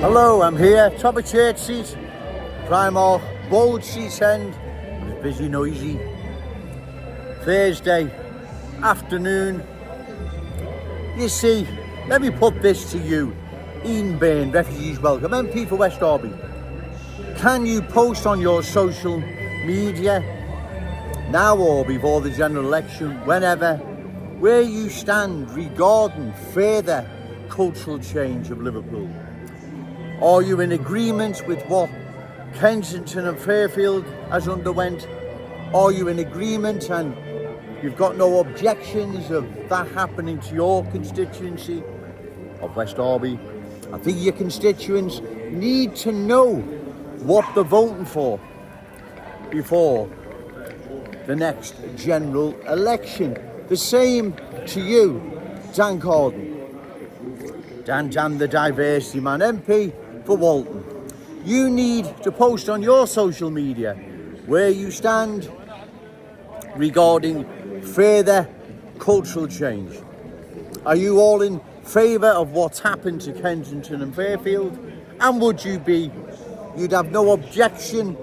Hello, I'm here, top of church seat, Primark, bold seat end. It was busy, noisy. Thursday afternoon. You see, let me put this to you. Byrne, Refugees Welcome, MP for West Derby. Can you post on your social media, now or before the general election, whenever, where you stand regarding further cultural change of Liverpool? Are you in agreement with what Kensington and Fairfield has underwent? Are you in agreement and you've got no objections of that happening to your constituency of West Derby? I think your constituents need to know what they're voting for before the next general election. The same to you, Dan Carden. Dan, the diversity man, MP for Walton. You need to post on your social media where you stand regarding further cultural change. Are you all in favour of what's happened to Kensington and Fairfield? And you'd have no objection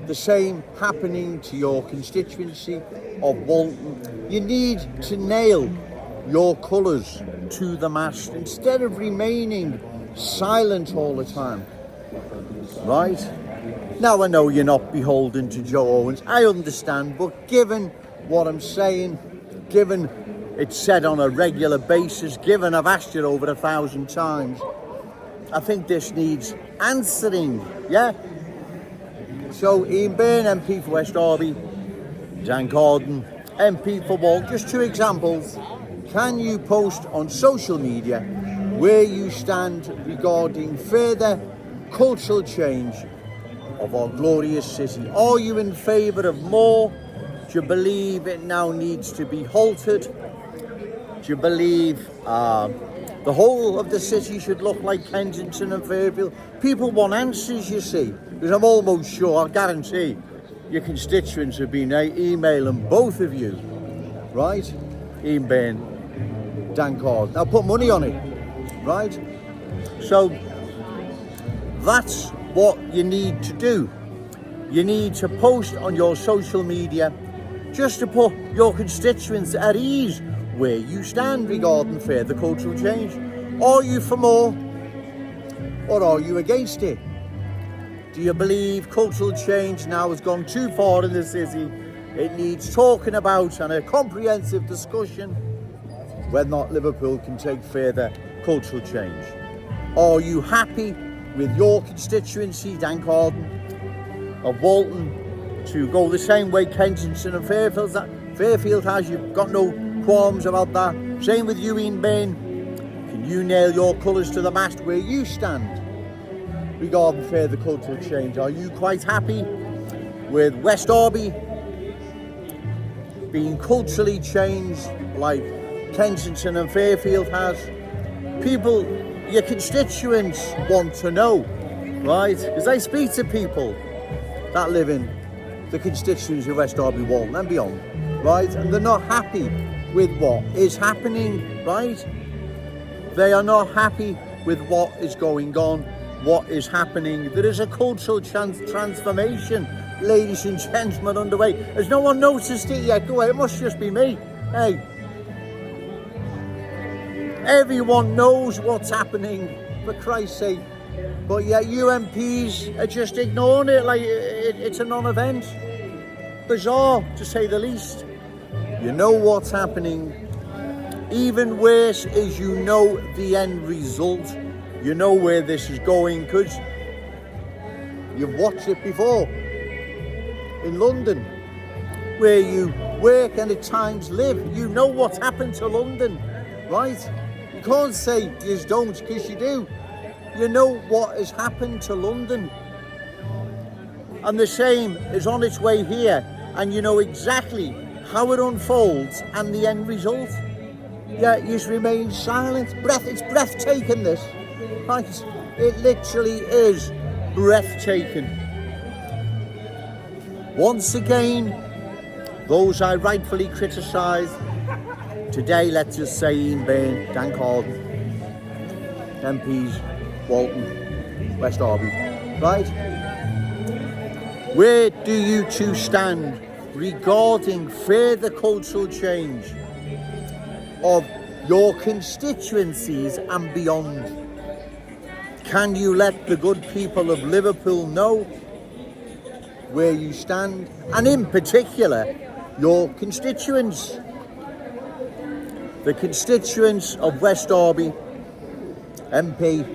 the same happening to your constituency of Walton? You need to nail your colours to the mast instead of remaining silent all the time, right? Now I know you're not beholden to Joe Owens, I understand, but given what I'm saying, given it's said on a regular basis, given I've asked you over 1,000 times, I think this needs answering, yeah? So Byrne, MP for West Derby, Dan Carden, MP for Walt, just two examples. Can you post on social media where you stand regarding further cultural change of our glorious city? Are you in favour of more? Do you believe it now needs to be halted? Do you believe the whole of the city should look like Kensington and Fairfield? People want answers, you see, because I'm almost sure, I guarantee, your constituents have been emailing both of you, right? Byrne, Dan Carden. Now put money on it, right? So that's what you need to do. You need to post on your social media just to put your constituents at ease where you stand regarding further cultural change. Are you for more or are you against it? Do you believe cultural change now has gone too far in the city? It needs talking about and a comprehensive discussion whether or not Liverpool can take further cultural change. Are you happy with your constituency, Dan Carden, of Walton, to go the same way Kensington and Fairfield has? You've got no qualms about that. Same with you, Byrne. Can you nail your colours to the mast where you stand regarding further cultural change? Are you quite happy with West Derby being culturally changed like Kensington and Fairfield has? People, your constituents want to know, right? Because I speak to people that live in the constituency of West Derby, Walton and beyond, right? And they're not happy with what is happening, right? They are not happy with what is going on, what is happening. There is a cultural transformation, ladies and gentlemen, underway. Has no one noticed it yet? Go away, it must just be me. Hey, everyone knows what's happening, for Christ's sake. But yet you MPs are just ignoring it like it's a non-event. Bizarre, to say the least. You know what's happening. Even worse is you know the end result. You know where this is going because you've watched it before. In London, where you work and at times live, you know what's happened to London, right? You can't say you don't, because you do. You know what has happened to London. And the same is on its way here, and you know exactly how it unfolds and the end result. Yet you remain silent. It's breathtaking, this. Right? It literally is breathtaking. Once again, those I rightfully criticise, today let's just say Byrne, Dan Carden, MPs, Walton, West Derby, right? Where do you two stand regarding further cultural change of your constituencies and beyond? Can you let the good people of Liverpool know where you stand, and in particular your constituents? The constituents of West Derby, MP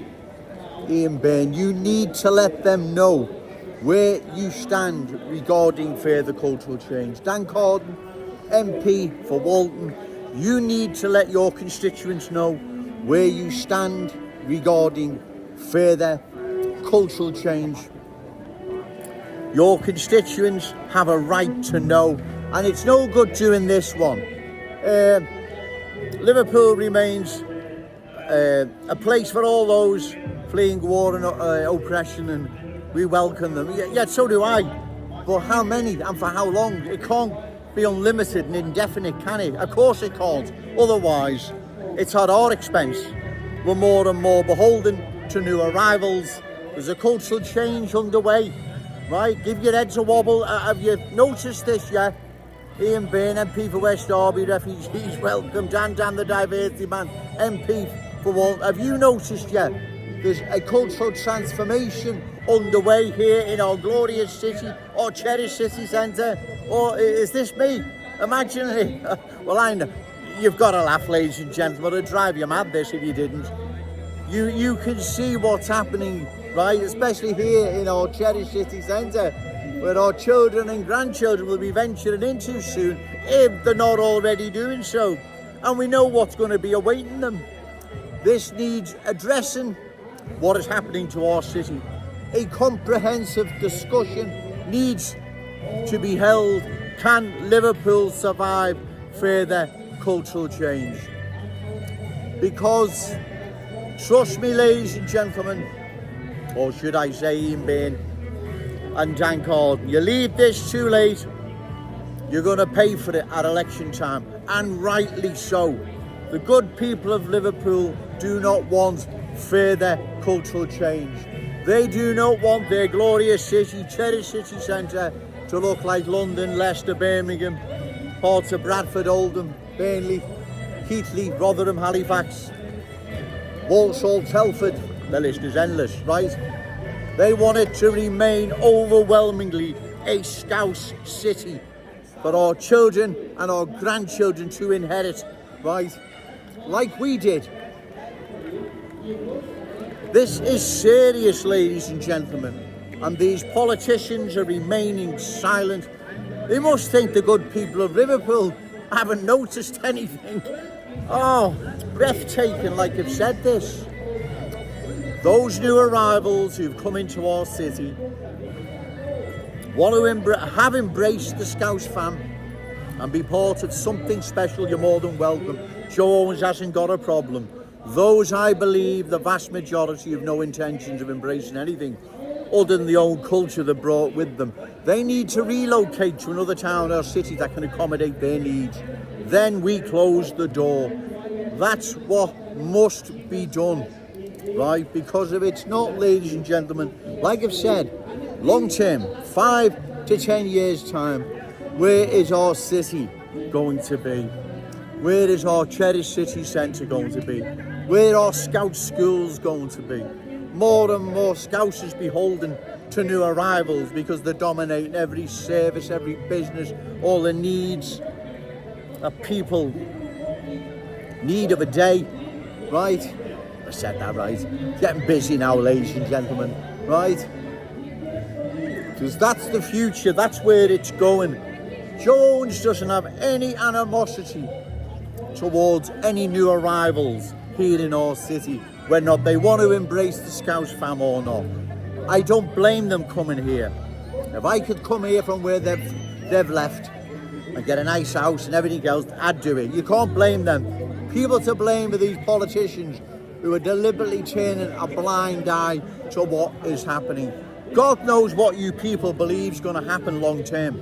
Ian Byrne, you need to let them know where you stand regarding further cultural change. Dan Carden, MP for Walton, you need to let your constituents know where you stand regarding further cultural change. Your constituents have a right to know, and it's no good doing this one. Liverpool remains a place for all those fleeing war and oppression, and we welcome them. Yeah, so do I. But how many and for how long? It can't be unlimited and indefinite, can it? Of course it can't. Otherwise, it's at our expense. We're more and more beholden to new arrivals. There's a cultural change underway, right? Give your heads a wobble. Have you noticed this yet? Ian Byrne, MP for West Derby, refugees welcome. Dan the diversity man, MP for Walton. Have you noticed yet? There's a cultural transformation underway here in our glorious city, our cherished city centre. Or is this me imagining it? Well, I know. You've got to laugh, ladies and gentlemen. It'd drive you mad, this, if you didn't. You can see what's happening, right? Especially here in our cherished city centre, where our children and grandchildren will be venturing into soon, if they're not already doing so. And we know what's going to be awaiting them. This needs addressing what is happening to our city. A comprehensive discussion needs to be held. Can Liverpool survive further cultural change? Because, trust me, ladies and gentlemen, or should I say Ian Byrne and Dan Carden, you leave this too late, you're going to pay for it at election time, and rightly so. The good people of Liverpool do not want further cultural change. They do not want their glorious city, cherished city centre, to look like London, Leicester, Birmingham, parts of Bradford, Oldham, Burnley, Heathleigh, Rotherham, Halifax, Walsall, Telford. The list is endless, right? They want it to remain overwhelmingly a Scouse city for our children and our grandchildren to inherit, right? Like we did. This is serious, ladies and gentlemen, and these politicians are remaining silent. They must think the good people of Liverpool haven't noticed anything. Oh, breathtaking, like I've said this. Those new arrivals who've come into our city want to have embraced the Scouse fam and be part of something special. You're more than welcome. Joe Owens hasn't got a problem. Those, I believe, the vast majority have no intentions of embracing anything other than the old culture they brought with them. They need to relocate to another town or city that can accommodate their needs. Then we close the door. That's what must be done, right? Because if it's not, ladies and gentlemen, like I've said, long term, 5 to 10 years time, where is our city going to be? Where is our cherished city centre going to be? Where are Scout schools going to be? More and more Scouts is beholden to new arrivals because they're dominating every service, every business, all the needs that people need of a day, right? I said that right. It's getting busy now, ladies and gentlemen, right? Because that's the future, that's where it's going. Jones doesn't have any animosity towards any new arrivals here in our city, whether or not they want to embrace the Scouse fam or not. I don't blame them coming here. If I could come here from where they've left and get a nice house and everything else, I'd do it. You can't blame them. People to blame are these politicians who are deliberately turning a blind eye to what is happening. God knows what you people believe is going to happen long term.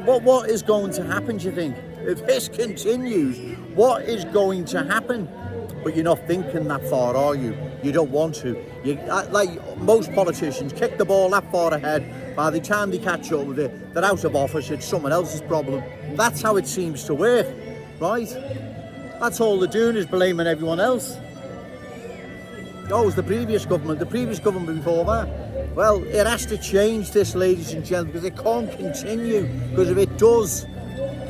What is going to happen, do you think? If this continues, what is going to happen? But you're not thinking that far, are you? you don't want to. You, like most politicians, kick the ball that far ahead. By the time they catch up with it, they're out of office. It's someone else's problem. That's how it seems to work, right? That's all they're doing, is blaming everyone else. Oh, it was the previous government before that. Well, it has to change this, ladies and gentlemen, because it can't continue. Because if it does,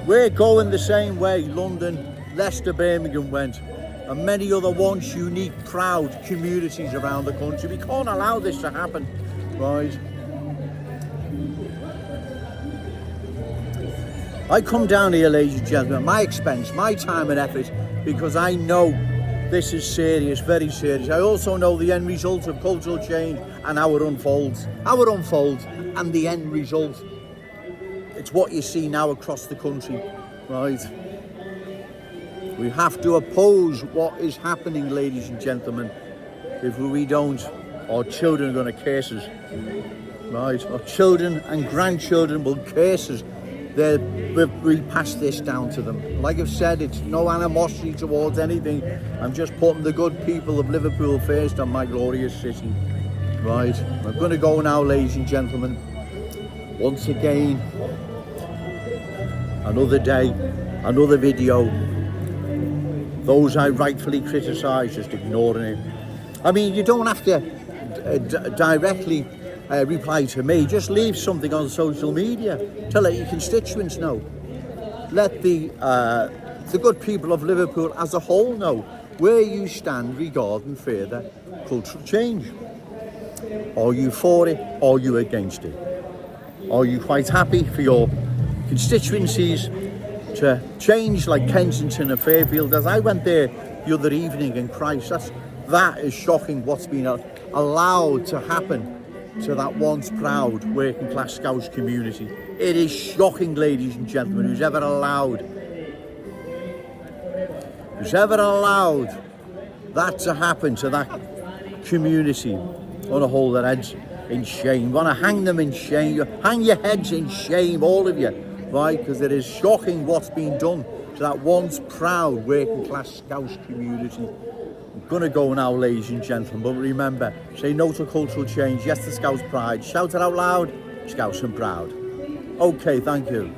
we're going the same way London, Leicester, Birmingham went, and many other once unique, proud communities around the country. We can't allow this to happen, right? I come down here, ladies and gentlemen, at my expense, my time and effort, because I know this is serious, very serious. I also know the end result of cultural change and how it unfolds. And the end result. It's what you see now across the country, right? We have to oppose what is happening, ladies and gentlemen. If we don't, our children are going to curse us, right? Our children and grandchildren will curse us. We pass this down to them. Like I've said, it's no animosity towards anything. I'm just putting the good people of Liverpool first on my glorious city. Right, I'm going to go now, ladies and gentlemen. Once again, another day, another video. Those I rightfully criticise, just ignoring it. I mean, you don't have to directly reply to me. Just leave something on social media to let your constituents know. Let the good people of Liverpool as a whole know where you stand regarding further cultural change. Are you for it? Are you against it? Are you quite happy for your constituencies to change, like Kensington and Fairfield? As I went there the other evening in Christ, that is shocking what's been allowed to happen to that once proud working class Scouse community. It is shocking, ladies and gentlemen, who's ever allowed that to happen to that community. Want to hold their heads in shame, want to hang them in shame, hang your heads in shame, all of you, right? Because it is shocking what's been done to that once proud working class Scouse community. I'm going to go now, ladies and gentlemen, but remember, say no to cultural change, yes to Scouse pride, shout it out loud, Scouse and proud. Okay, thank you.